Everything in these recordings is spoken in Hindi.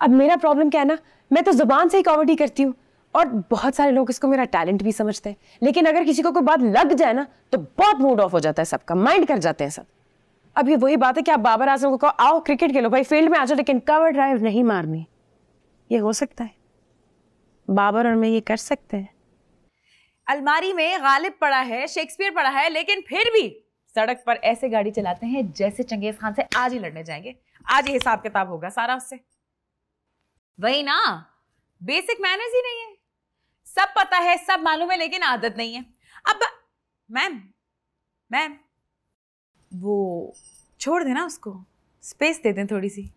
अब मेरा प्रॉब्लम क्या है ना, मैं तो जुबान से ही कॉमेडी करती हूँ और बहुत सारे लोग इसको मेरा टैलेंट भी समझते हैं, लेकिन अगर किसी को कोई बात लग जाए ना तो बहुत मूड ऑफ हो जाता है सबका, माइंड कर जाते हैं सब। अब ये वही बात है कि आप बाबर आजम को कहो आओ क्रिकेट खेलो भाई, फील्ड में आ जाओ, लेकिन कवर ड्राइव नहीं मारनी। ये हो सकता है, बाबर और मैं ये कर सकते हैं। अलमारी में गालिब पड़ा है, शेक्सपियर पड़ा है, लेकिन फिर भी सड़क पर ऐसे गाड़ी चलाते हैं जैसे चंगेज खान से आज ही लड़ने जाएंगे, आज ही हिसाब किताब होगा सारा उससे। वही ना, बेसिक मैनर्स ही नहीं है। सब पता है, सब मालूम है, लेकिन आदत नहीं है। अब मैम वो छोड़ देना उसको, स्पेस दे दें थोड़ी सी।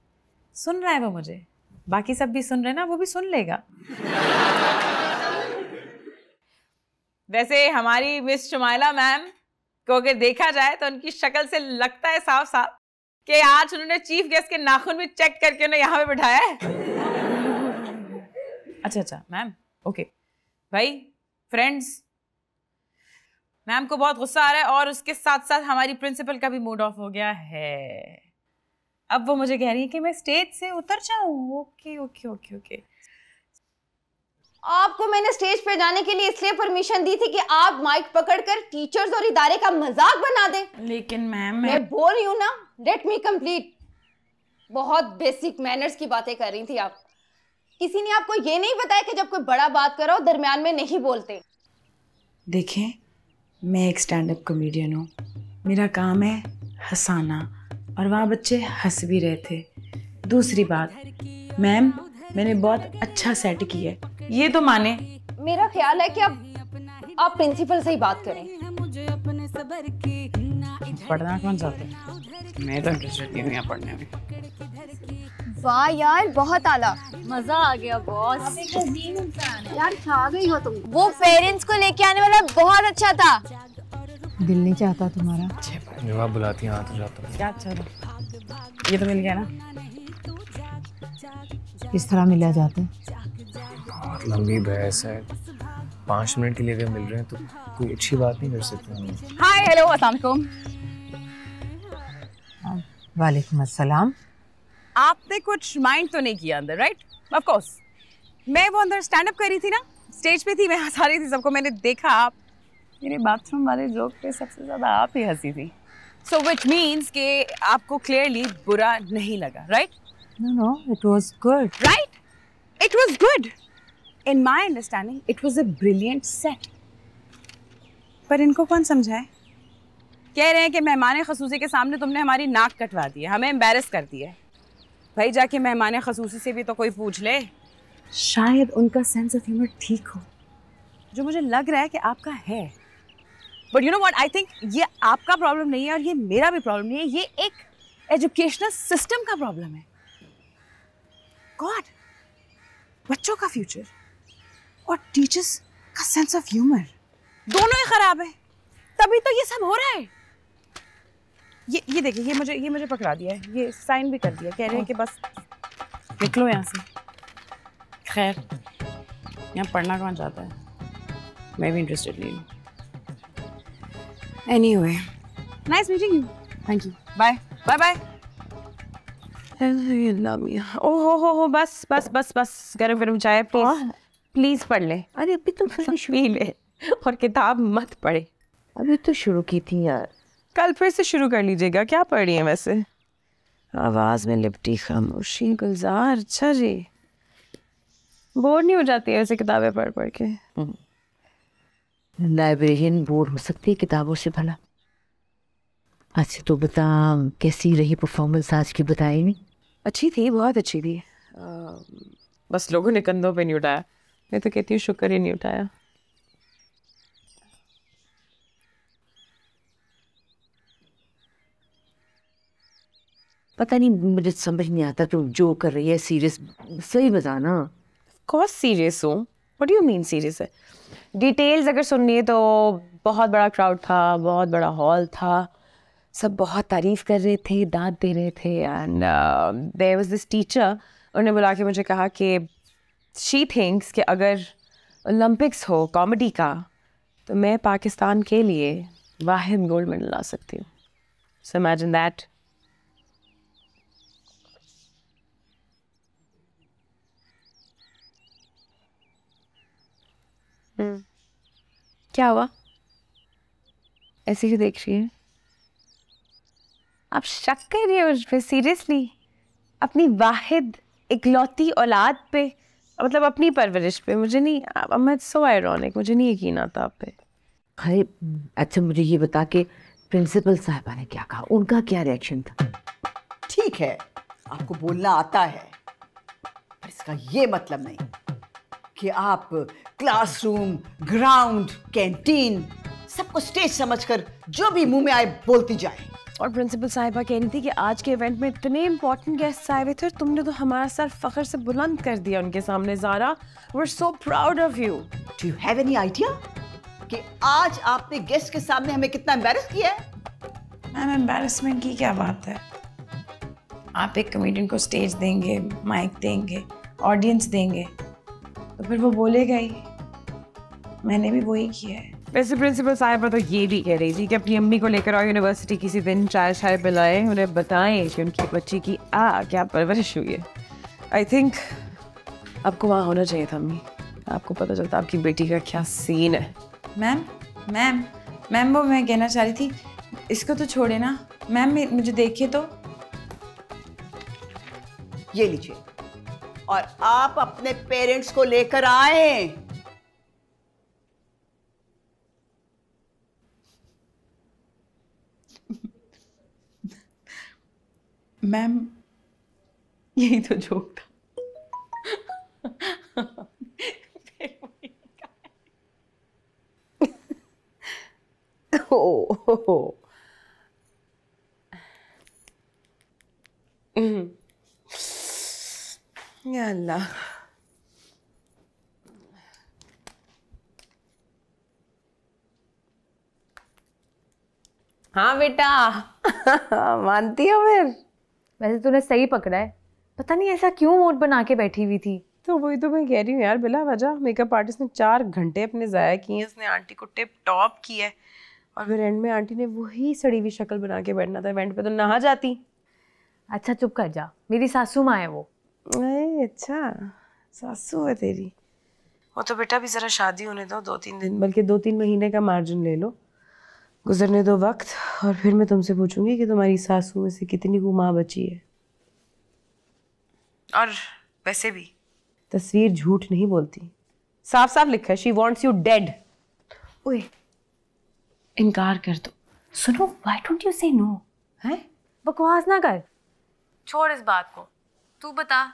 सुन रहा है वो मुझे, बाकी सब भी सुन रहे हैं ना, वो भी सुन लेगा। वैसे हमारी मिस शुमाइला मैम को अगर देखा जाए तो उनकी शक्ल से लगता है साफ साफ कि आज उन्होंने चीफ गेस्ट के नाखून भी चेक करके उन्हें यहाँ पे बिठाया है। अच्छा मैम, ओके भाई फ्रेंड्स, मैम को बहुत गुस्सा आ रहा है और उसके साथ साथ हमारी प्रिंसिपल का भी मूड ऑफ हो गया है। अब वो मुझे कह रही है कि मैं स्टेज से उतर जाऊं। Okay okay okay okay. आपको मैंने स्टेज पे जाने के लिए इसलिए परमिशन दी थी कि आप माइक पकड़कर टीचर्स और इदारे का मजाक बना दें। लेकिन मैम मैं बोल रही हूँ ना, लेट मी कंप्लीट। बहुत बेसिक मैनर्स की बातें कर रही थी आप। किसी ने आपको ये नहीं बताया कि जब कोई बड़ा बात करो दरमियान में नहीं बोलते। देखें, मैं एक स्टैंड अप कॉमेडियन हूँ, मेरा काम है हंसाना, और वहाँ बच्चे हंस भी रहे थे। दूसरी बात मैम, मैंने बहुत अच्छा सेट किया है, ये तो माने। मेरा ख्याल है कि आप प्रिंसिपल से ही बात करें। पढ़ना कौन चाहते हैं? मैं तो इंटरेस्टेड नहीं हूँ यहाँ पढ़ने में। वाह यार, बहुत आला, मजा आ गया बॉस। यार छा गई हो तुम। वो पेरेंट्स को लेके आने वाला बहुत अच्छा था। दिल नहीं चाहता तुम्हारा? जब आप बुलाती हैं तो जाता हूँ। क्या अच्छा था, ये तो मिल गया ना। किस तरह मिला जाते? बहुत लंबी बहस है, 5 मिनट के लिए अगर मिल रहे हैं तो कोई अच्छी बात नहीं कर सकते हम। हाय हेलो अस्सलाम वालेकुम। वालेकुम अस्सलाम। आपने कुछ माइंड तो नहीं किया अंदर, राइट? Of course. मैं वो अंदर स्टैंड अप कर रही थी ना, स्टेज पे थी, मैं हंसा रही थी सबको। मैंने देखा आप मेरे बाथरूम वाले जोक पे सबसे ज्यादा आप ही हंसी थी। सो व्हिच मींस कि आपको क्लियरली बुरा नहीं लगा, right? No, it was good. Right, it was good. In my understanding it was a brilliant set. पर इनको कौन समझाए? कह रहे हैं कि मेहमान खसूसी के सामने तुमने हमारी नाक कटवा दी है, हमें एम्बैरस कर दिया है। भाई जाके मेहमान खसूसी से भी तो कोई पूछ ले, शायद उनका सेंस ऑफ ह्यूमर ठीक हो, जो मुझे लग रहा है कि आपका है। But you know what, I think ये आपका प्रॉब्लम नहीं है और ये मेरा भी प्रॉब्लम नहीं है, ये एक एजुकेशनल सिस्टम का प्रॉब्लम है। गॉड, बच्चों का फ्यूचर और टीचर्स का सेंस ऑफ ह्यूमर दोनों ही खराब है, तभी तो ये सब हो रहा है। ये देखिए, ये मुझे पकड़ा दिया है, ये साइन भी कर दिया, कह रहे हैं कि बस निकलो यहाँ से। खैर, यहाँ पढ़ना कौन चाहता है, मैं भी इंटरेस्टेड नहीं हूँ। Anyway, nice meeting you. Thank you, bye bye bye. ओहो बस बस बस बस, गरम गरम चाय प्लीज प्लीज पढ़ ले। अरे अभी तो पी ले और किताब मत पढ़े। अभी तो शुरू की थी यार। कल फिर से शुरू कर लीजिएगा। क्या पढ़ रही हैं वैसे? आवाज में लिपटी खामोशी। गुलजार, अच्छा जी। बोर नहीं हो जाती है वैसे किताबें पढ़ पढ़ के? लाइब्रेरियन बोर हो सकती है किताबों से भला? अच्छा तो बता, कैसी रही परफॉर्मेंस आज की? बताई नहीं। अच्छी थी, बहुत अच्छी थी। बस लोगों ने कंधों पे नहीं उठाया। मैं तो कहती हूँ शुक्र ही नहीं उठाया। पता नहीं, मुझे समझ नहीं आता तुम जो कर रही है। सीरियस सही बताना। कौन सीरियस हूँ? What do you mean serious है? डिटेल्स अगर सुननी है तो बहुत बड़ा क्राउड था, बहुत बड़ा हॉल था, सब बहुत तारीफ कर रहे थे, दाद दे रहे थे। And there was this teacher, उन्होंने बुला के मुझे कहा कि शी थिंक्स कि अगर ओलंपिक्स हो कॉमेडी का तो मैं पाकिस्तान के लिए वाहिद गोल्ड मेडल ला सकती हूँ। So imagine that. क्या हुआ? ऐसे क्यों देख रही है? आप शक कर रही हो मुझ पे? सीरियसली? अपनी वाहिद इकलौती औलाद पे, मतलब अपनी परवरिश पे? मुझे नहीं, मैं सो आयरॉनिक, मुझे नहीं यकीन आता आप पे। अरे अच्छा मुझे ये बता के प्रिंसिपल साहिबा ने क्या कहा, उनका क्या रिएक्शन था? ठीक है, आपको बोलना आता है, पर इसका ये मतलब नहीं कि आप क्लासरूम, ग्राउंड, कैंटीन सबको स्टेज समझकर जो भी मुंह में आए बोलती जाए। और प्रिंसिपल साहिबा कह रही थी कि आज के इवेंट में इतने इंपॉर्टेंट गेस्ट आए हुए थे और तुमने तो हमारा सर फख्र से बुलंद कर दिया उनके सामने। Zara, we are so proud of you. Do you have any idea कि आज आपने गेस्ट के सामने हमें कितना एम्बैरस किया है? मैम, एम्बैरसमेंट की क्या बात है? आप एक कमेडियन को स्टेज देंगे, माइक देंगे, ऑडियंस देंगे, तो फिर वो बोलेगा ही। मैंने भी वही किया है। वैसे प्रिंसिपल साहिबा तो ये भी कह रही थी कि अपनी अम्मी को लेकर आओ यूनिवर्सिटी किसी दिन, चाय शाय पिलाएं, उन्हें बताएं कि उनकी बच्ची की क्या परवरिश हुई है। आई थिंक आपको वहाँ होना चाहिए था अम्मी, आपको पता चलता आपकी बेटी का क्या सीन है। मैम मैम मैम वो मैं कहना चाह रही थी, इसको तो छोड़े ना मैम, मुझे देखिए तो। ये लीजिए, और आप अपने पेरेंट्स को लेकर आए। मैम यही तो जोक था। या अल्लाह। हाँ बेटा मानती हो फिर? वैसे तूने सही पकड़ा है, पता नहीं ऐसा क्यों मूड बना के बैठी हुई थी। तो वही तो मैं कह रही हूँ यार, बिला वजह मेकअप आर्टिस्ट ने 4 घंटे अपने ज़ाया किए हैं, उसने आंटी को टिप टॉप किया है और फिर एंड में आंटी ने वही सड़ी हुई शक्ल बना के बैठना था इवेंट पे, तो नहा जाती। अच्छा चुप कर जा, मेरी सासू माँ है वो। अरे अच्छा, सासू है तेरी। वो तो बेटा भी ज़रा शादी होने दो, 2-3 दिन, बल्कि 2-3 महीने का मार्जिन ले लो, गुजरने दो वक्त, और फिर मैं तुमसे पूछूंगी कि तुम्हारी सासू में से कितनी को माँ बची है। और वैसे भी तस्वीर झूठ नहीं बोलती, साफ साफ लिखा है, शी वॉन्ट्स यू डेड। ओए इनकार कर दो। सुनो, व्हाई डोंट यू से नो? है बकवास ना कर, छोड़ इस बात को। तू बता,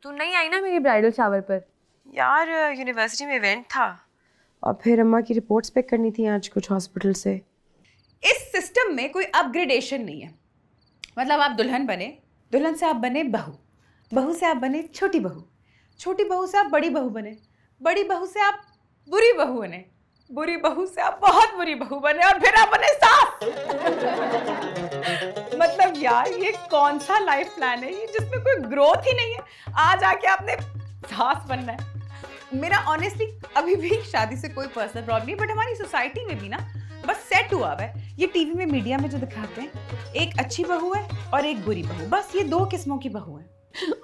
तू नहीं आई ना मेरी ब्राइडल शावर पर? यार यूनिवर्सिटी में इवेंट था और फिर अम्मा की रिपोर्ट्स पिक करनी थी आज कुछ हॉस्पिटल से। इस सिस्टम में कोई अपग्रेडेशन नहीं है। मतलब आप दुल्हन बने, दुल्हन से आप बने बहू, बहू से आप बने छोटी बहू, छोटी बहू से आप बड़ी बहू बने, बड़ी बहू से आप बुरी बहू बने, बुरी बहू से आप बहुत बुरी बहू बने, और फिर आप बने सास। मतलब यार ये कौन सा लाइफ प्लान है ये जिसमें कोई ग्रोथ ही नहीं है? आज आके आपने सास बनना है। मेरा ऑनेस्टली अभी भी शादी से कोई पर्सनल प्रॉब्लम नहीं, बट हमारी सोसाइटी में भी ना बस सेट हुआ है ये टीवी में, मीडिया में जो दिखाते हैं, एक अच्छी बहू है और एक बुरी बहू, बस ये 2 किस्मों की बहू है।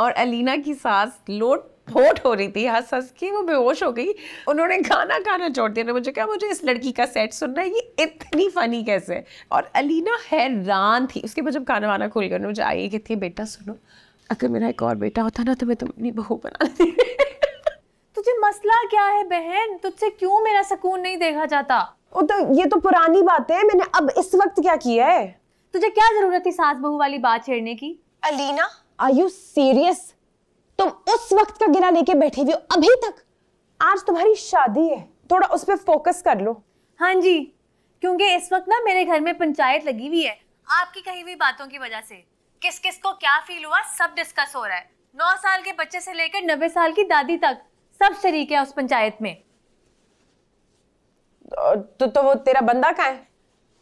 और अलीना की सास लोट फोट हो रही थी हंस हंस के, वो बेहोश हो गई, उन्होंने खाना खाना छोड़ दिया। मुझे क्या, मुझे इस लड़की का सेट सुनना है, ये इतनी फनी कैसे है? और अलीना हैरान थी। उसके बाद जब खाना वाना खुल गया मुझे आई कहती है, बेटा सुनो, अगर मेरा एक और बेटा होता ना तो मैं तुम्हें अपनी बहू बना देती। तुझे मसला क्या है बहन? तुझसे क्यों मेरा सुकून नहीं देखा जाता? तो ये तो पुरानी बात है, मैंने अब इस वक्त क्या किया है? तुझे क्या जरूरत थी सास बहू वाली बात छेड़ने की? Alina are you serious? तुम उस वक्त का गिला लेके बैठी हुई हो अभी तक? आज तुम्हारी शादी है, थोड़ा उस पर फोकस कर लो। हाँ जी, क्योंकि इस वक्त ना मेरे घर में पंचायत लगी हुई है आपकी कही हुई बातों की वजह से। किस किस को क्या फील हुआ सब डिस्कस हो रहा है। 9 साल के बच्चे से लेकर 90 साल की दादी तक सब शरीक है उस पंचायत में। तो वो तेरा बंदा कहाँ है?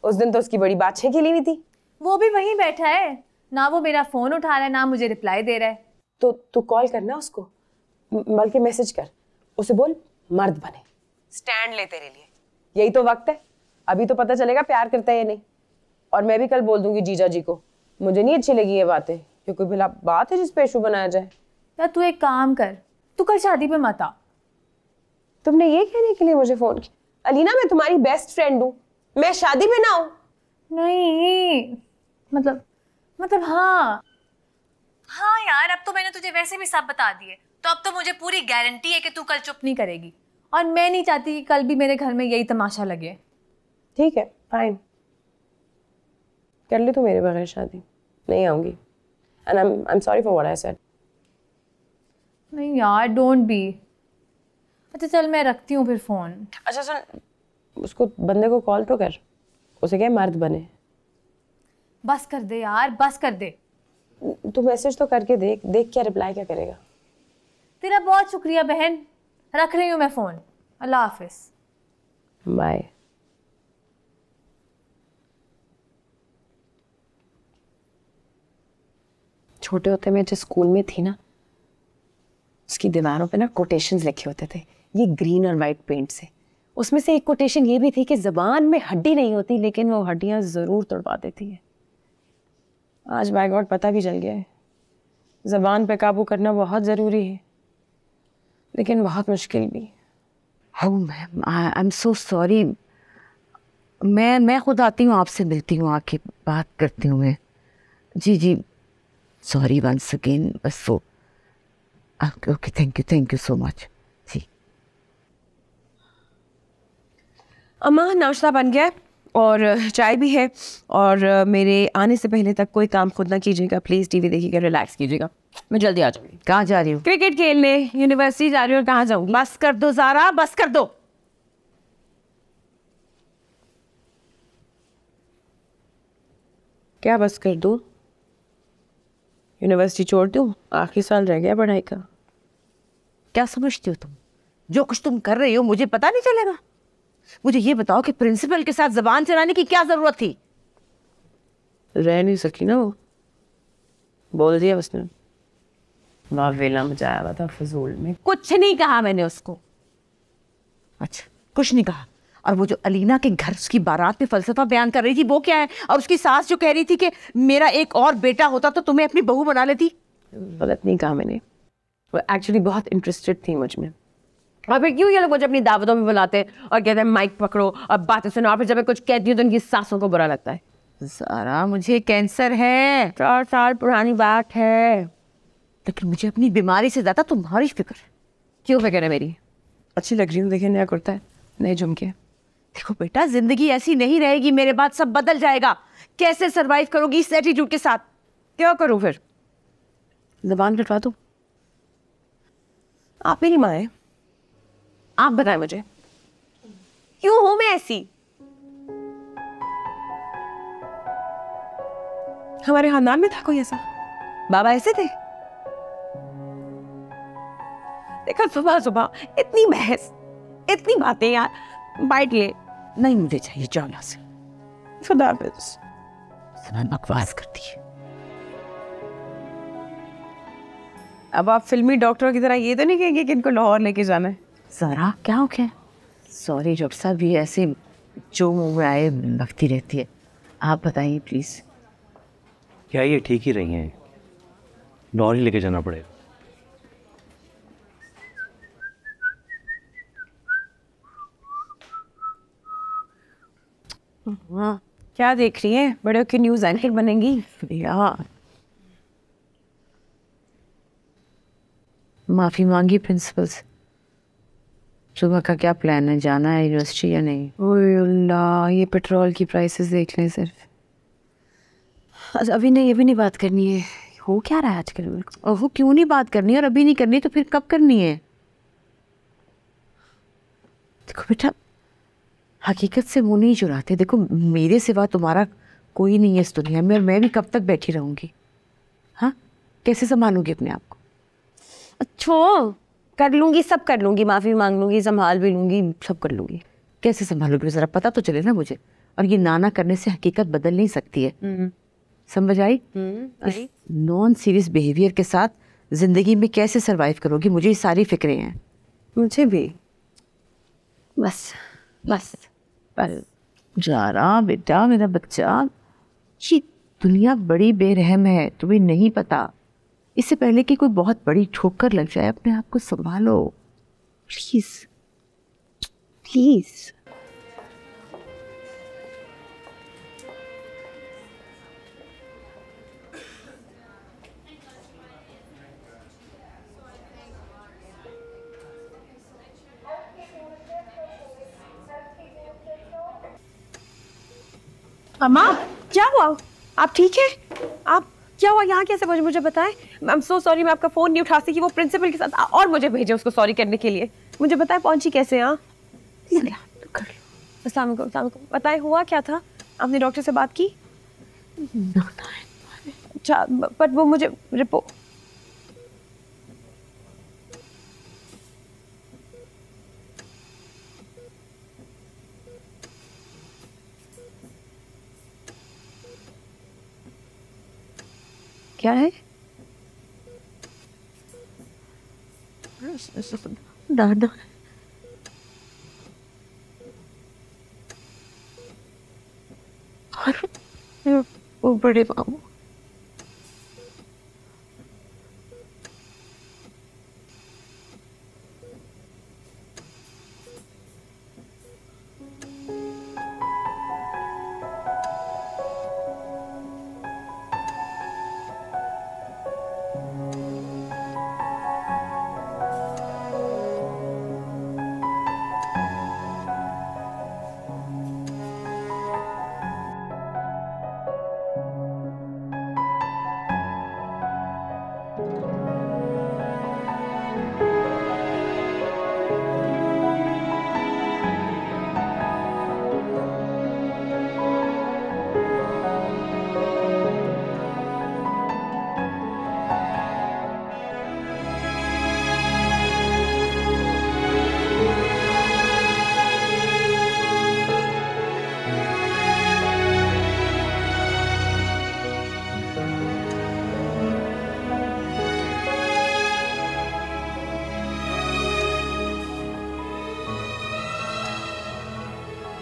उस दिन तो उसकी बड़ी बादशाह की ली हुई थी। वो भी वहीं बैठा है, ना वो मेरा फोन उठा रहा है ना मुझे रिप्लाई दे रहा है। तो तू कॉल करना उसको, बल्कि मैसेज कर, उसे बोल मर्द बने, स्टैंड ले तेरे लिए, यही तो वक्त है। अभी तो पता चलेगा प्यार करता है या नहीं। और मैं भी कल बोल दूंगी जीजा जी को, मुझे नहीं अच्छी लगी ये बातें, ये कोई भला बात है जिस पे इशू बनाया जाए। या तू एक काम कर, तू कल शादी पे मत आ। तुमने ये कहने के लिए मुझे फोन किया? अलीना मैं तुम्हारी बेस्ट फ्रेंड हूँ, मैं शादी में ना हूँ। नहीं मतलब हाँ यार, अब तो मैंने तुझे वैसे भी सब बता दिए, तो अब तो मुझे पूरी गारंटी है कि तू कल चुप नहीं करेगी, और मैं नहीं चाहती कि कल भी मेरे घर में यही तमाशा लगे। ठीक है, फाइन, कर ली तू मेरे बगैर शादी, नहीं आऊंगी। And I am sorry for what I said. नहीं यार, डोंट बी। अच्छा चल, मैं रखती हूँ फिर फोन। अच्छा सुन, उसको बंदे को कॉल तो कर, उसे क्या मर्द बने। बस कर दे यार, बस कर दे। तू मैसेज तो करके देख, देख क्या रिप्लाई क्या करेगा। तेरा बहुत शुक्रिया बहन, रख रही हूँ मैं फोन। अल्लाह हाफिज। बाय। छोटे होते मैं जिस स्कूल में थी ना, उसकी दीवारों पे ना कोटेशंस लिखे होते थे, ये ग्रीन और वाइट पेंट से। उसमें से एक कोटेशन ये भी थी कि ज़बान में हड्डी नहीं होती, लेकिन वो हड्डियाँ ज़रूर तोड़वा देती है। आज बाय गॉड पता भी चल गया है, ज़बान पे काबू करना बहुत ज़रूरी है, लेकिन बहुत मुश्किल भी। Oh ma'am, I am so sorry. मैं खुद आती हूँ, आपसे मिलती हूँ, आके बात करती हूँ मैं। जी सॉरी वंस अगेन। बस वो okay, thank you so much जी। अम्मा नाश्ता बन गया है और चाय भी है, और मेरे आने से पहले तक कोई काम खुद ना कीजिएगा प्लीज़, टीवी देखिएगा, रिलैक्स कीजिएगा। मैं जल्दी आ जाऊंगी। कहाँ जा रही हूँ? क्रिकेट खेलने, यूनिवर्सिटी जा रही हूँ। और कहाँ जाऊंगी? बस कर दो ज़ारा, बस कर दो। क्या बस कर दूँ? यूनिवर्सिटी छोड़ दूँ? आखिरी साल रह गया पढ़ाई का। क्या समझती हो तुम? जो कुछ तुम कर रही हो मुझे पता नहीं चलेगा? मुझे ये बताओ कि प्रिंसिपल के साथ जबान चलाने की क्या जरूरत थी? रह नहीं सकी ना वो, बोल दिया उसने। वाह वेला मचाया हुआ था फजूल में। कुछ नहीं कहा मैंने उसको। अच्छा, कुछ नहीं कहा। और वो जो अलीना के घर उसकी बारात में फलसफा बयान कर रही थी, वो क्या है? और उसकी सास जो कह रही थी कि मेरा एक और बेटा होता तो तुम्हें अपनी बहू बना लेती। गलत नहीं कहा मैंने, वो एक्चुअली बहुत इंटरेस्टेड थी मुझ में। और फिर क्यों ये लोग मुझे अपनी दावतों में बुलाते हैं और कहते हैं माइक पकड़ो और बातें सुनो, और फिर जब मैं कुछ कहती हूँ तो उनकी सासों को बुरा लगता है। ज़ारा, मुझे कैंसर है। 4 साल पुरानी बात है। लेकिन मुझे अपनी बीमारी से ज़्यादा तुम्हारी फिक्र है। क्यों फिक्र है मेरी? अच्छी लग रही हूँ, देखिए नया कुर्ता है, नए झुमके। देखो बेटा, जिंदगी ऐसी नहीं रहेगी, मेरे बाद सब बदल जाएगा। कैसे सरवाइव करोगी इस एटीट्यूड के साथ? क्या करूँ फिर? ज़बान कटवा दो? आप मेरी माँ हैं, आप बताएं मुझे क्यों हूं मैं ऐसी? हमारे खानदान में था कोई ऐसा? बाबा ऐसे थे? देखो सुबह सुबह इतनी बहस, इतनी बातें यार, बाइट ले। नहीं मुझे चाहिए, जाओ यहाँ से। खुदा हाफिज़। सना बकवास करती है। अब आप फिल्मी डॉक्टरों की तरह ये तो नहीं कहेंगे कि इनको लाहौर लेके जाना है? ज़ारा, क्या हो गया? सॉरी डॉक्टर साहब, ये ऐसे जो मुँह में आए लगती रहती है। आप बताइए प्लीज़। क्या ये ठीक ही रही हैं? लाहौर ही लेके जाना पड़ेगा। हाँ, क्या देख रही है? बड़े होके न्यूज़ एंकर बनेंगी यार। माफ़ी मांगी प्रिंसिपल से। सुबह का क्या प्लान है, जाना है यूनिवर्सिटी या नहीं? ओए अल्लाह, ये पेट्रोल की प्राइसेस देख लें सिर्फ। अच्छा अभी नहीं, अभी नहीं बात करनी है। हो क्या रहा है आजकल मेरे को? ओहो, क्यों नहीं बात करनी? और अभी नहीं करनी तो फिर कब करनी है? देखो बेटा, हकीकत से मुंह नहीं चुराते। देखो, मेरे सिवा तुम्हारा कोई नहीं है इस दुनिया में, और मैं भी कब तक बैठी रहूंगी? हाँ, कैसे संभालूंगी अपने आप को? अच्छा, कर लूंगी, सब कर लूंगी, माफ़ी मांग लूंगी, संभाल भी लूंगी, सब कर लूंगी। कैसे संभालोगे? ज़रा पता तो चले ना मुझे। और ये नाना करने से हकीकत बदल नहीं सकती है। समझ आई? इस नॉन सीरियस बिहेवियर के साथ जिंदगी में कैसे सरवाइव करोगी? मुझे ये सारी फिक्रें हैं। मुझे भी। बस बस बस। ज़ारा बेटा, मेरा बच्चा, ये दुनिया बड़ी बेरहम है, तुम्हें नहीं पता। इससे पहले कि कोई बहुत बड़ी ठोकर लग जाए, अपने आप को संभालो प्लीज। प्लीज। अम्मा क्या हुआ? आप ठीक है? आप क्या हुआ यहाँ कैसे पहुंचे मुझे बताएं। आई एम सो सॉरी, मैं आपका फोन नहीं उठा सकी, वो प्रिंसिपल के साथ और मुझे भेजे उसको सॉरी करने के लिए। मुझे बताएं पहुंची कैसे यहाँ? अस्सलाम वालेकुम। बताएं हुआ क्या था? आपने डॉक्टर से बात की? अच्छा बट वो मुझे रिपोर्ट क्या है? दादा और वो बड़े मामू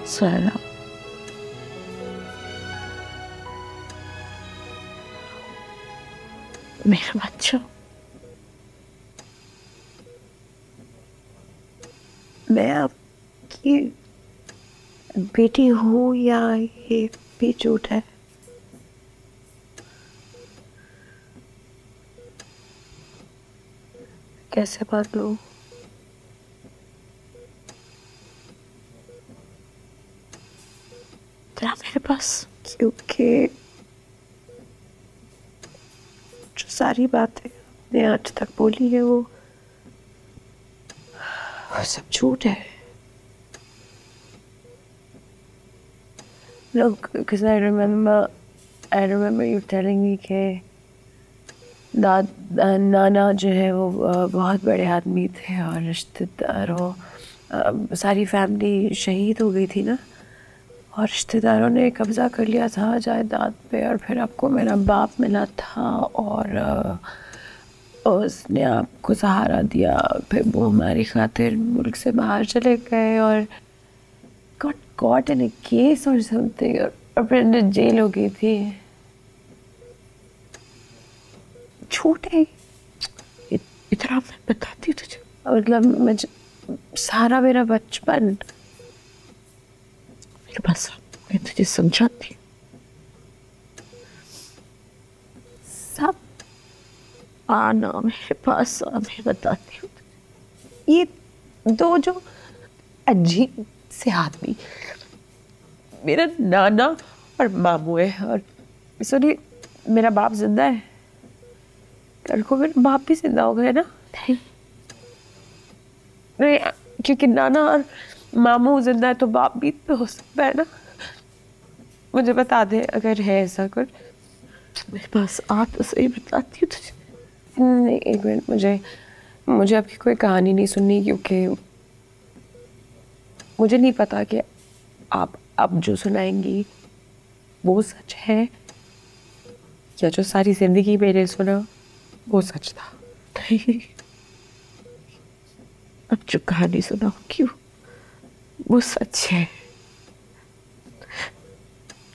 सारा मेरा बच्चा, मैं आपकी बेटी हूँ या ये भी झूठ है? कैसे बात लूँ? तेरा मेरे पास, क्योंकि जो सारी बातें आपने आज तक बोली है वो सब झूठ है। Look, because I remember you telling me कि नाना जो है वो बहुत बड़े आदमी थे और रिश्तेदारों सारी फैमिली शहीद हो गई थी ना, और रिश्तेदारों ने कब्ज़ा कर लिया था जायदाद पे, और फिर आपको मेरा बाप मिला था और उसने आपको सहारा दिया। फिर वो हमारी खातिर मुल्क से बाहर चले गए और got caught in a case or something, और फिर जेल हो गई थी। झूठ है इतना, मैं बताती हूँ तुझे। मतलब सारा मेरा बचपन मेरे पास, मैं तुझे समझाती हूँ सब। आना मेरे पास, मैं बताती हूँ। ये दो जो अजीब से आदमी, मेरा नाना और मामू है, और सुनिए मेरा बाप जिंदा है, कल को मेरा बाप भी जिंदा हो गया ना। नहीं, क्योंकि नाना और मामू जिंदा है तो बाप भी तो हो सकता है ना। मुझे बता दे अगर है ऐसा कुछ। मेरे पास आ तो सही, बताती हूँ तुझे। नहीं एक मिनट, मुझे आपकी कोई कहानी नहीं सुननी, क्योंकि मुझे नहीं पता कि आप अब जो सुनाएंगी वो सच है या जो सारी जिंदगी मैंने सुना वो सच था। नहीं, अब जो कहानी सुनाऊंगी वो सच है,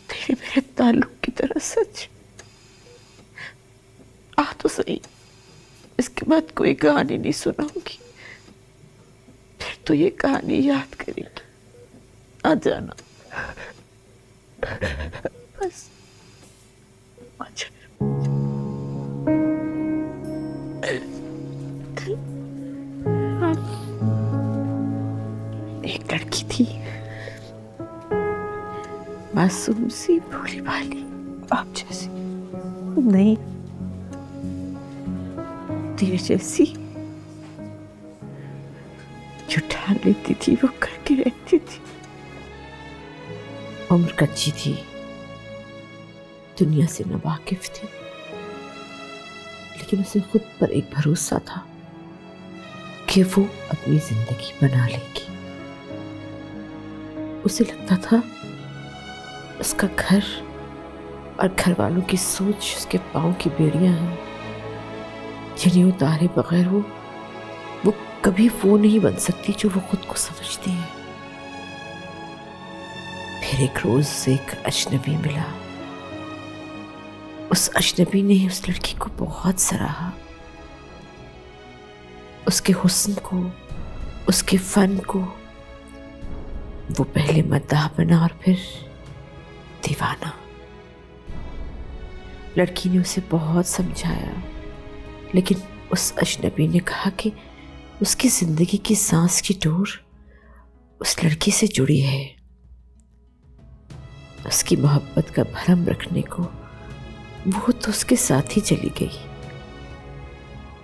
तेरे मेरे ताल्लुक की तरह सच। आ तो सही, इसके बाद कोई कहानी नहीं सुनाऊंगी, फिर तो ये कहानी याद करेगी। आ जाना बस। अच्छा एक लड़की थी, मासूम सी, भोली भाली, आप जैसी नहीं, तेरे जैसी, जो ठान लेती थी वो करके रहती थी। उम्र कच्ची थी, दुनिया से नावाकिफ थी, लेकिन उसे खुद पर एक भरोसा था कि वो अपनी जिंदगी बना लेगी। उसे लगता था उसका घर और घर वालों की सोच उसके पांव की बेड़ियां हैं, जिन्हें उतारे बगैर वो कभी वो नहीं बन सकती जो वो खुद को समझती है। फिर एक रोज एक अजनबी मिला। उस अजनबी ने उस लड़की को बहुत सराहा, उसके हुस्न को, उसके फन को। वो पहले मद्दाह बना और फिर दीवाना। लड़की ने उसे बहुत समझाया, लेकिन उस अजनबी ने कहा कि उसकी जिंदगी की सांस की डोर उस लड़की से जुड़ी है। उसकी मोहब्बत का भरम रखने को वो तो उसके साथ ही चली गई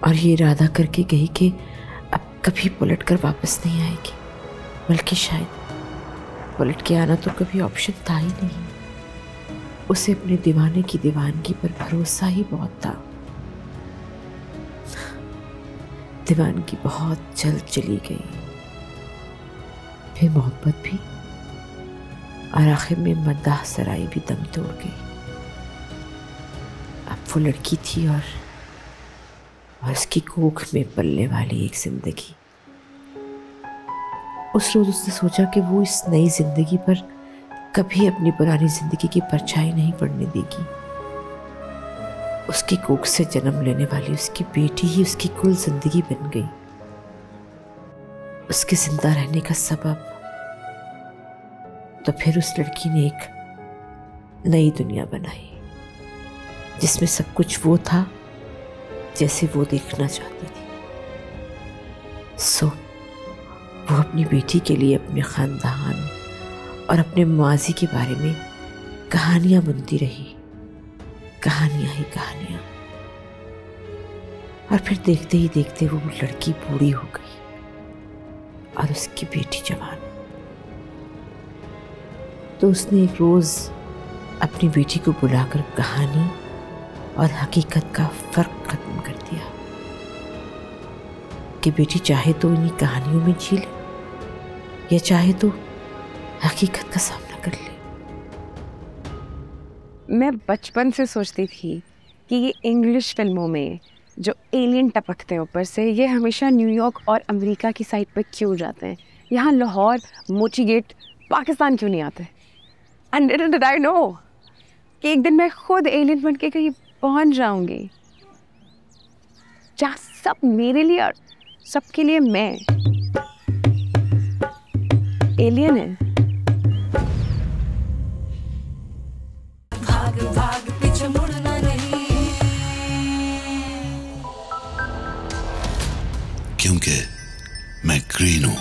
और ये इरादा करके गई कि अब कभी पलट कर वापस नहीं आएगी, बल्कि शायद पलट के आना तो कभी ऑप्शन था ही नहीं। उसे अपने दीवाने की दीवानगी पर भरोसा ही बहुत था। दीवानगी बहुत जल्द चली गई, फिर मोहब्बत भी, और आखिर में मद्दाह सराई भी दम तोड़ गई। अब वो लड़की थी और उसकी कोख में पलने वाली एक जिंदगी। उस रोज उसने सोचा कि वो इस नई जिंदगी पर कभी अपनी पुरानी जिंदगी की परछाई नहीं पड़ने देगी। उसकी कोख से जन्म लेने वाली उसकी बेटी ही उसकी कुल जिंदगी बन गई, उसके जिंदा रहने का सबब। तो फिर उस लड़की ने एक नई दुनिया बनाई जिसमें सब कुछ वो था जैसे वो देखना चाहती थी। वो अपनी बेटी के लिए अपने खानदान और अपने माजी के बारे में कहानियां बुनती रही, कहानियां ही कहानियां। और फिर देखते ही देखते वो लड़की बूढ़ी हो गई और उसकी बेटी जवान। तो उसने एक रोज अपनी बेटी को बुलाकर कहानी और हकीकत का फर्क खत्म कर दिया कि बेटी चाहे तो इन्हीं कहानियों में जी ले या चाहे तो हकीकत का सामना कर ले। मैं बचपन से सोचती थी कि ये इंग्लिश फिल्मों में जो एलियन टपकते हैं ऊपर से, ये हमेशा न्यूयॉर्क और अमेरिका की साइड पर क्यों जाते हैं, यहाँ लाहौर, मोची गेट, पाकिस्तान क्यों नहीं आते। And little did I know कि एक दिन मैं खुद एलियन बन के कहीं पहुँच जाऊंगी जहाँ सब मेरे लिए और सबके लिए मैं एलियन है। भाग भाग पीछे मुड़ना नहीं, क्योंकि मैं ग्रीन हूं।